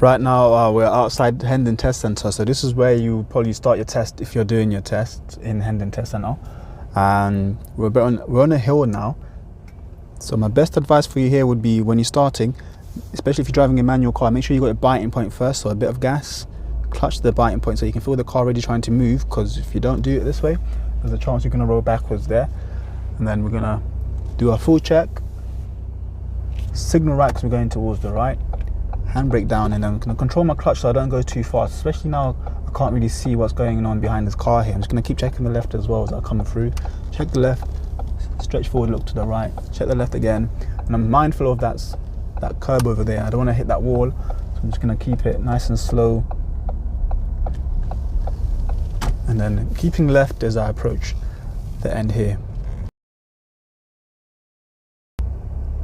Right now we're outside Hendon Test Centre, so this is where you probably start your test if you're doing your test in Hendon Test Centre. And we're on a hill now, so my best advice for you here would be when you're starting, especially if you're driving a manual car, make sure you got a biting point first, so a bit of gas, clutch the biting point so you can feel the car already trying to move, because if you don't do it this way, there's a chance you're going to roll backwards there. And then we're going to do a full check, signal right because we're going towards the right, handbrake down, and then I'm going to control my clutch so I don't go too fast, especially now I can't really see what's going on behind this car here. I'm just going to keep checking the left as well as I come through. Check the left, stretch forward, look to the right, check the left again, and I'm mindful of that curb over there. I don't want to hit that wall, so I'm just going to keep it nice and slow, and then keeping left as I approach the end here.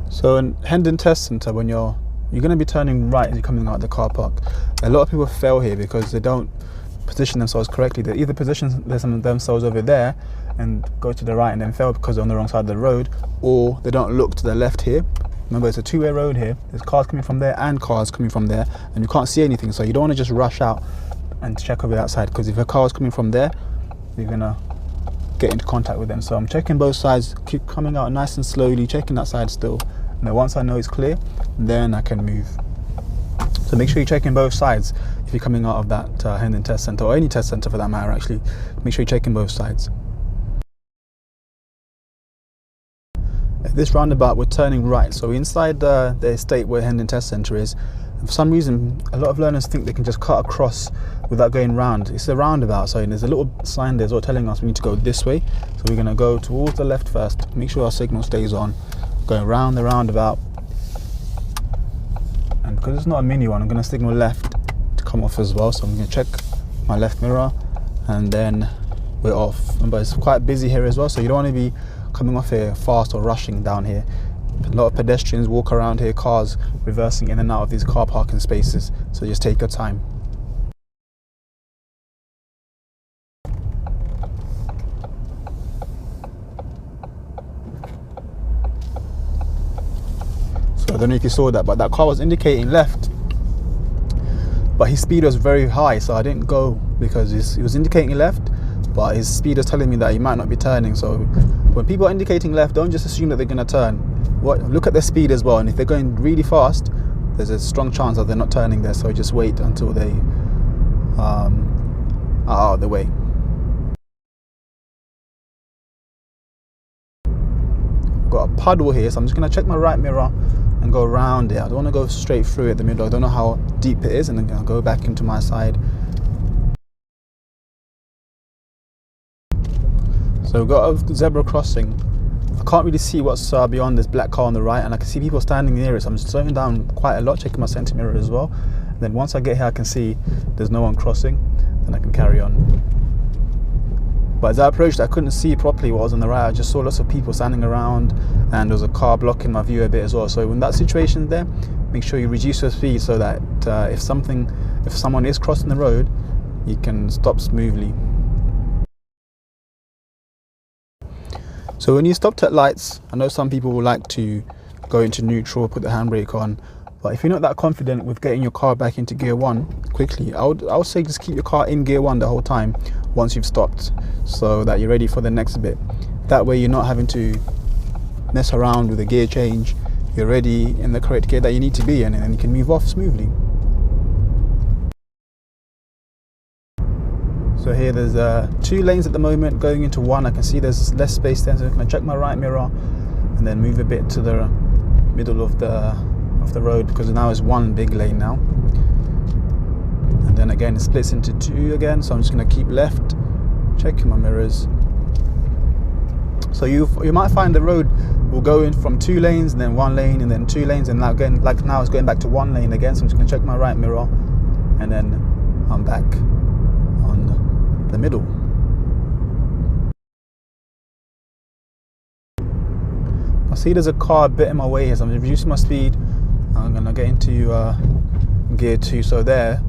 So in Hendon Test Centre, when you're going to be turning right as you're coming out of the car park. A lot of people fail here because they don't position themselves correctly. They either position themselves over there and go to the right and then fail because they're on the wrong side of the road, or they don't look to the left here. Remember, it's a two-way road here. There's cars coming from there and cars coming from there, and you can't see anything, so you don't want to just rush out and check over that side, because if a car is coming from there, you're going to get into contact with them. So I'm checking both sides, keep coming out nice and slowly, checking that side still. And then once I know it's clear, then I can move. So make sure you're checking both sides if you're coming out of that Hendon Test Centre, or any test centre for that matter actually. Make sure you're checking both sides. At this roundabout we're turning right, so we're inside the estate where Hendon Test Centre is. And for some reason a lot of learners think they can just cut across without going round. It's a roundabout, so there's a little sign there as well telling us we need to go this way. So we're going to go towards the left first, make sure our signal stays on, going round the roundabout, and because it's not a mini one, I'm going to signal left to come off as well. So I'm going to check my left mirror, and then we're off. Remember, it's quite busy here as well, so you don't want to be coming off here fast or rushing down here. A lot of pedestrians walk around here, cars reversing in and out of these car parking spaces, so just take your time. I don't know if you saw that, but that car was indicating left, but his speed was very high, so I didn't go because he was indicating left, but his speed was telling me that he might not be turning. So when people are indicating left, don't just assume that they're going to turn. Look at their speed as well, and if they're going really fast, there's a strong chance that they're not turning there, so just wait until they are out of the way. Got a puddle here, so I'm just going to check my right mirror and go around it. I don't want to go straight through it, the middle. I don't know how deep it is, and then I'll go back into my side. So we've got a zebra crossing. I can't really see what's beyond this black car on the right, and I can see people standing near it, so I'm just slowing down quite a lot, checking my center mirror as well. And then once I get here, I can see there's no one crossing, then I can carry on. But as I approached, I couldn't see properly what was on the right. I just saw lots of people standing around, and there was a car blocking my view a bit as well. So in that situation there, make sure you reduce your speed so that if someone is crossing the road, you can stop smoothly. So when you stopped at lights, I know some people will like to go into neutral, put the handbrake on, but if you're not that confident with getting your car back into gear 1 quickly, I would say just keep your car in gear 1 the whole time once you've stopped, so that you're ready for the next bit. That way you're not having to mess around with a gear change. You're ready in the correct gear that you need to be in, and then you can move off smoothly. So here there's 2 lanes at the moment, going into 1. I can see there's less space there, so I'm going to check my right mirror and then move a bit to the middle of the road, because now it's 1 big lane now. And then again it splits into 2 again, so I'm just going to keep left, checking my mirrors. So you might find the road will go in from 2 lanes and then 1 lane and then 2 lanes, and now again, like now it's going back to 1 lane again. So I'm just going to check my right mirror, and then I'm back on the middle. I see there's a car a bit in my way here, so I'm reducing my speed. I'm going to get into gear 2. So there,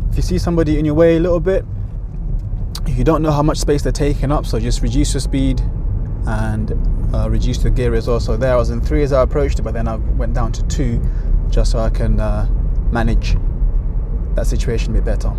if you see somebody in your way a little bit, you don't know how much space they're taking up, so just reduce your speed and reduce the gear as well. So there I was in 3 as I approached it, but then I went down to 2 just so I can manage that situation a bit better.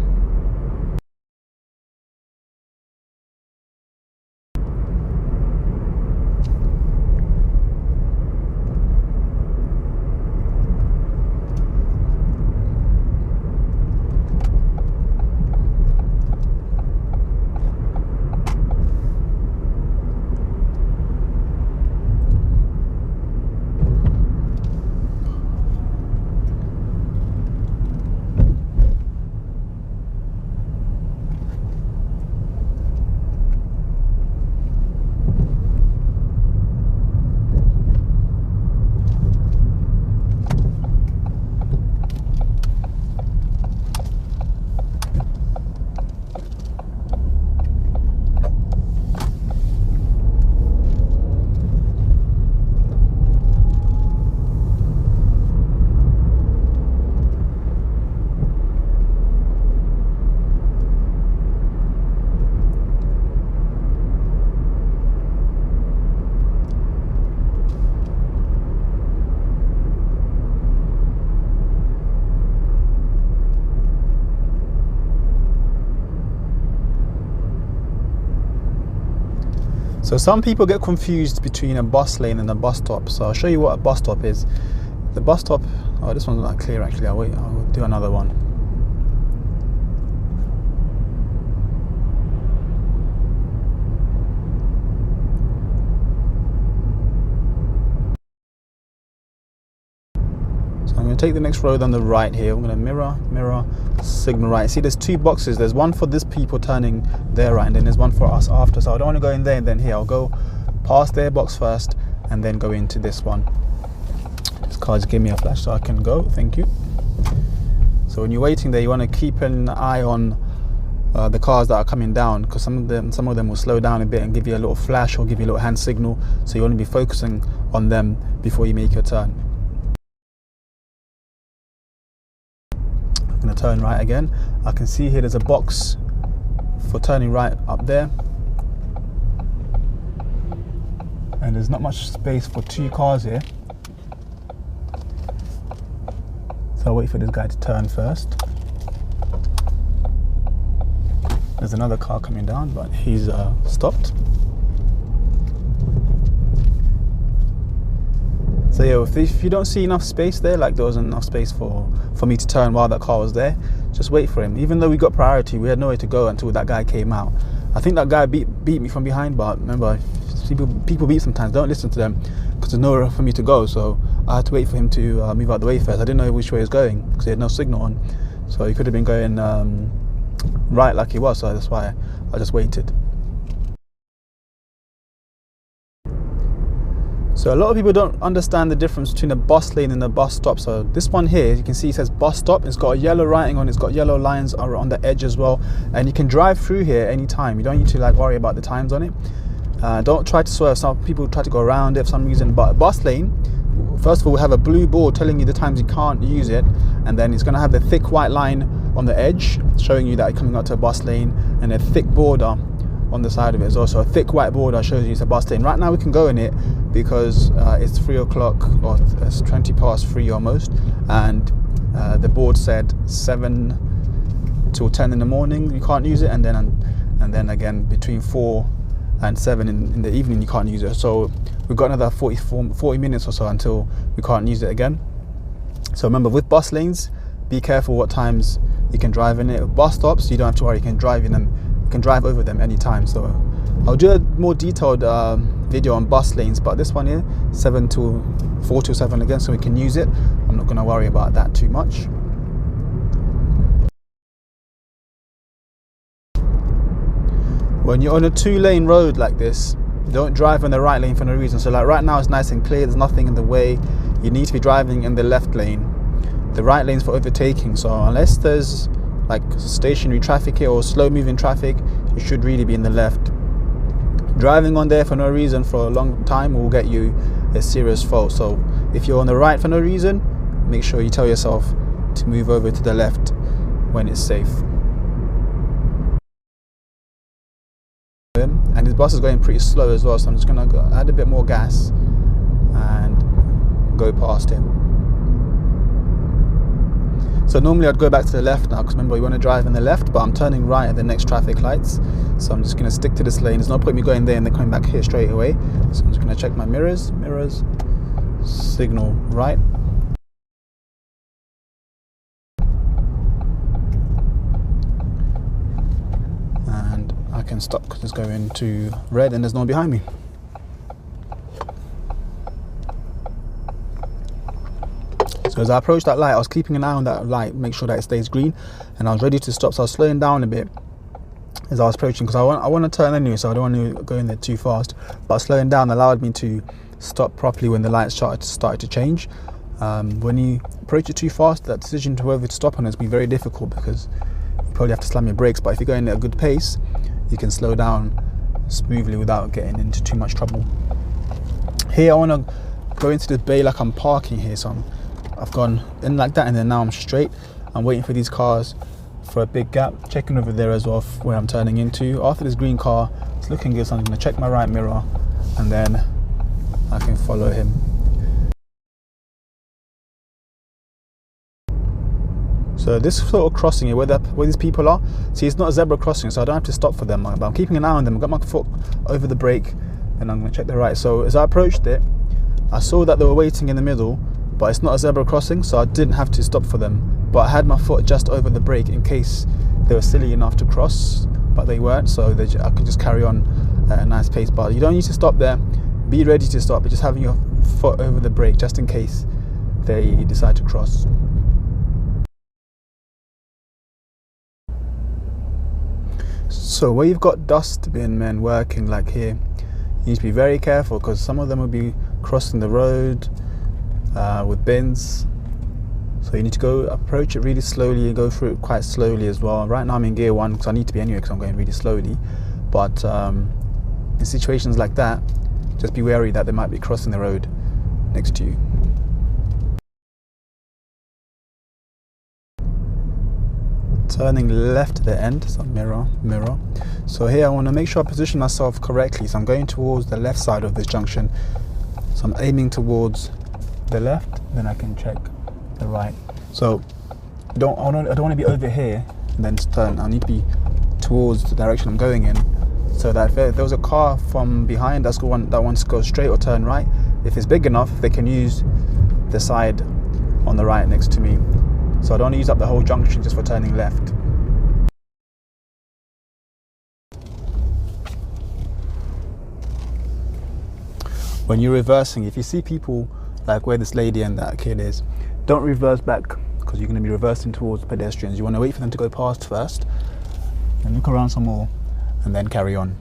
So some people get confused between a bus lane and a bus stop. So I'll show you what a bus stop is. The bus stop, oh, this one's not clear actually. I'll do another one. So I'm going to take the next road on the right here. I'm going to mirror, signal right. See, there's two boxes. There's one for this people turning there right, and then there's one for us after. So I don't want to go in there and then here. I'll go past their box first and then go into this one. This car just gave me a flash so I can go. Thank you. So when you're waiting there, you want to keep an eye on the cars that are coming down, because some of them will slow down a bit and give you a little flash or give you a little hand signal. So you want to be focusing on them before you make your turn. I'm going to turn right again. I can see here there's a box for turning right up there, and there's not much space for two cars here, so I'll wait for this guy to turn first. There's another car coming down, but he's stopped. So yeah, if you don't see enough space there, like there wasn't enough space for me to turn while that car was there, just wait for him. Even though we got priority, we had nowhere to go until that guy came out. I think that guy beat me from behind, but remember, people beat sometimes. Don't listen to them, because there's nowhere for me to go. So I had to wait for him to move out the way first. I didn't know which way he was going because he had no signal on. So he could have been going right like he was. So that's why I just waited. So a lot of people don't understand the difference between a bus lane and a bus stop. So this one here, you can see it says bus stop. It's got a yellow writing on it. It's got yellow lines on the edge as well. And you can drive through here anytime. You don't need to like worry about the times on it. Don't try to swerve. Some people try to go around it for some reason. But a bus lane, first of all, we have a blue board telling you the times you can't use it. And then it's going to have the thick white line on the edge showing you that you're coming out to a bus lane, and a thick border on the side of it as well. So a thick white border shows you it's a bus lane. Right now we can go in it because it's 3 o'clock, or it's 20 past 3 almost, and the board said 7 till 10 in the morning you can't use it, and then again between 4 and 7 in the evening you can't use it. So we've got another 40 minutes or so until we can't use it again. So remember, with bus lanes, be careful what times you can drive in it. With bus stops, you don't have to worry, you can drive in them. You can drive over them anytime. So I'll do a more detailed video on bus lanes, but this one here, 4 till 7 again, so we can use it. I'm not going to worry about that too much. When you're on a 2-lane road like this, don't drive in the right lane for no reason. So like right now it's nice and clear, there's nothing in the way. You need to be driving in the left lane. The right lane's for overtaking. So unless there's like stationary traffic here or slow moving traffic, you should really be in the left. Driving on there for no reason for a long time will get you a serious fault. So if you're on the right for no reason, make sure you tell yourself to move over to the left when it's safe. And this bus is going pretty slow as well, so I'm just gonna add a bit more gas and go past him. So So normally I'd go back to the left now, because remember we want to drive in the left, but I'm turning right at the next traffic lights. So I'm just going to stick to this lane. There's no point me going there and then coming back here straight away. So I'm just going to check my mirrors, signal right. And I can stop because it's going to red and there's no one behind me. So as I approached that light, I was keeping an eye on that light, make sure that it stays green, and I was ready to stop. So I was slowing down a bit as I was approaching, because I want to turn anyway, so I don't want to go in there too fast. But slowing down allowed me to stop properly when the lights started to change. When you approach it too fast, that decision to whether to stop on has been very difficult, because you probably have to slam your brakes. But if you're going at a good pace, you can slow down smoothly without getting into too much trouble. Here I want to go into the bay like I'm parking here, so I've gone in like that, and then now I'm straight. I'm waiting for these cars for a big gap, checking over there as well where I'm turning into. After this green car, it's looking good, so I'm going to check my right mirror and then I can follow him. So this sort of crossing here, where these people are, see, it's not a zebra crossing, so I don't have to stop for them, but I'm keeping an eye on them. I've got my foot over the brake and I'm going to check the right. So as I approached it, I saw that they were waiting in the middle, but it's not a zebra crossing, so I didn't have to stop for them. But I had my foot just over the brake in case they were silly enough to cross, but they weren't, so I could just carry on at a nice pace. But you don't need to stop there. Be ready to stop, but just having your foot over the brake just in case they decide to cross. So where you've got dustbin men working like here, you need to be very careful, because some of them will be crossing the road with bins. So you need to approach it really slowly and go through it quite slowly as well. Right now I'm in gear 1 because I need to be anyway, because I'm going really slowly. But in situations like that, just be wary that they might be crossing the road next to you. Turning left at the end, so mirror. So here I want to make sure I position myself correctly. So I'm going towards the left side of this junction. So I'm aiming towards the left, then I can check the right. So I don't want to be over here and then turn. I need to be towards the direction I'm going in, so that if there was a car from behind that wants to go straight or turn right, if it's big enough, they can use the side on the right next to me. So I don't want to use up the whole junction just for turning left. When you're reversing, if you see people like where this lady and that kid is, don't reverse back, because you're going to be reversing towards pedestrians. You want to wait for them to go past first, and look around some more, and then carry on.